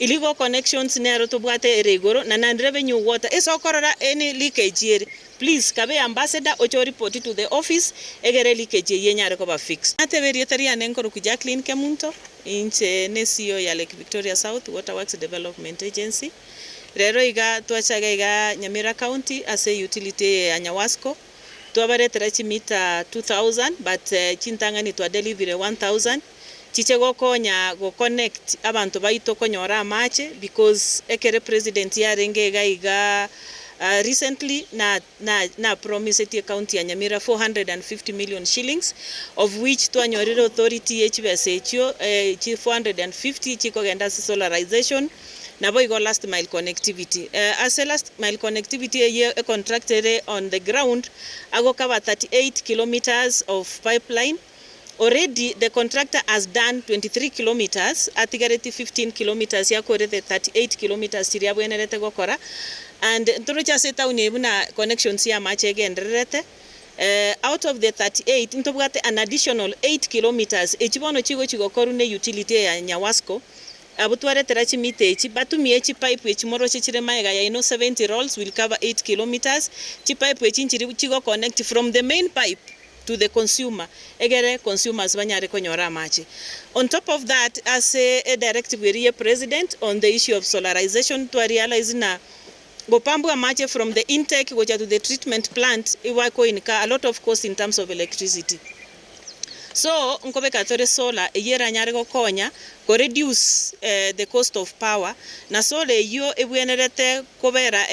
illegal connections nero tubwate eregoro na non-revenue water eso korora any leakage here. Please kabe ambassador ocho report to the office egere leakage yenyare koba fix ateberie taria nenkoro ku Jacqueline Kemunto inche ne CEO ya Lake Victoria South Waterworks Development Agency. Rero iga twachaga iga Nyamira County as a utility ya Nyawasco twabaretera chimita 2000 but chintangani twa delivery 1000 chiche gokonya go connect abantu baito konyora amache because ekere president yarenge iga recently na promise the county ya Nyamira 450 million shillings of which twanyorire authority HBSHO 450 chiko genda solarization na boy go last mile connectivity as a last mile connectivity a contracted on the ground ago cover 38 kilometers of pipeline. Already the contractor has done 23 kilometers atigareti 15 kilometers ya kore the 38 kilometers tiriabo enerete gokora and nturucha seta unebuna connections ya mache genderete out of the 38 ntobwate an additional 8 kilometers echibono chigo koru ne utility ya Nyawasco abutware terachi mitechi batumi echi pipe echi moro chichire maega ya 70 rolls will cover 8 kilometers chi pipe echi nchiri chigo connect from the main pipe to the consumer egere consumers banyare konyora machi. On top of that, as a directive we president on the issue of solarization to realize na gopambu amache from the intake which to the treatment plant iwako inka a lot of cost in terms of electricity. So nkobe katore solar yera nyare gokonya ko reduce the cost of power na solar yo ebwenerete kobera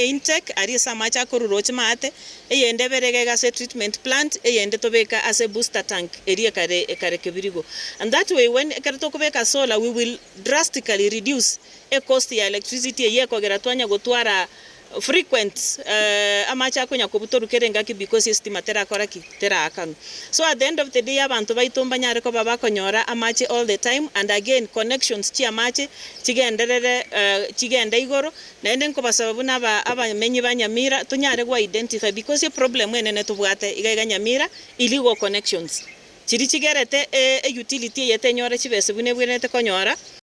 intake ari samacha koruroch mate eyende berege as a treatment plant eyende tobeka as a booster tank eri kare kebirigo, and that way when karto kobeka solar we will drastically reduce a cost ya electricity yeko geratwanya gotwara frequent amacha konya kobutoru kerengaki because estima tera koraki tera akanu. So at the end of the day abantu baitomba nyare ko baba konyora amache all the time, and again connections chi amache chigenderere chigende igoro na enden ko basababu na abamenyi banyamira tunyare go identify because a problem enene tubwate iga Nyamira illegal connections chiri chigerete a utility yete nyore chibese bune bwenete konyora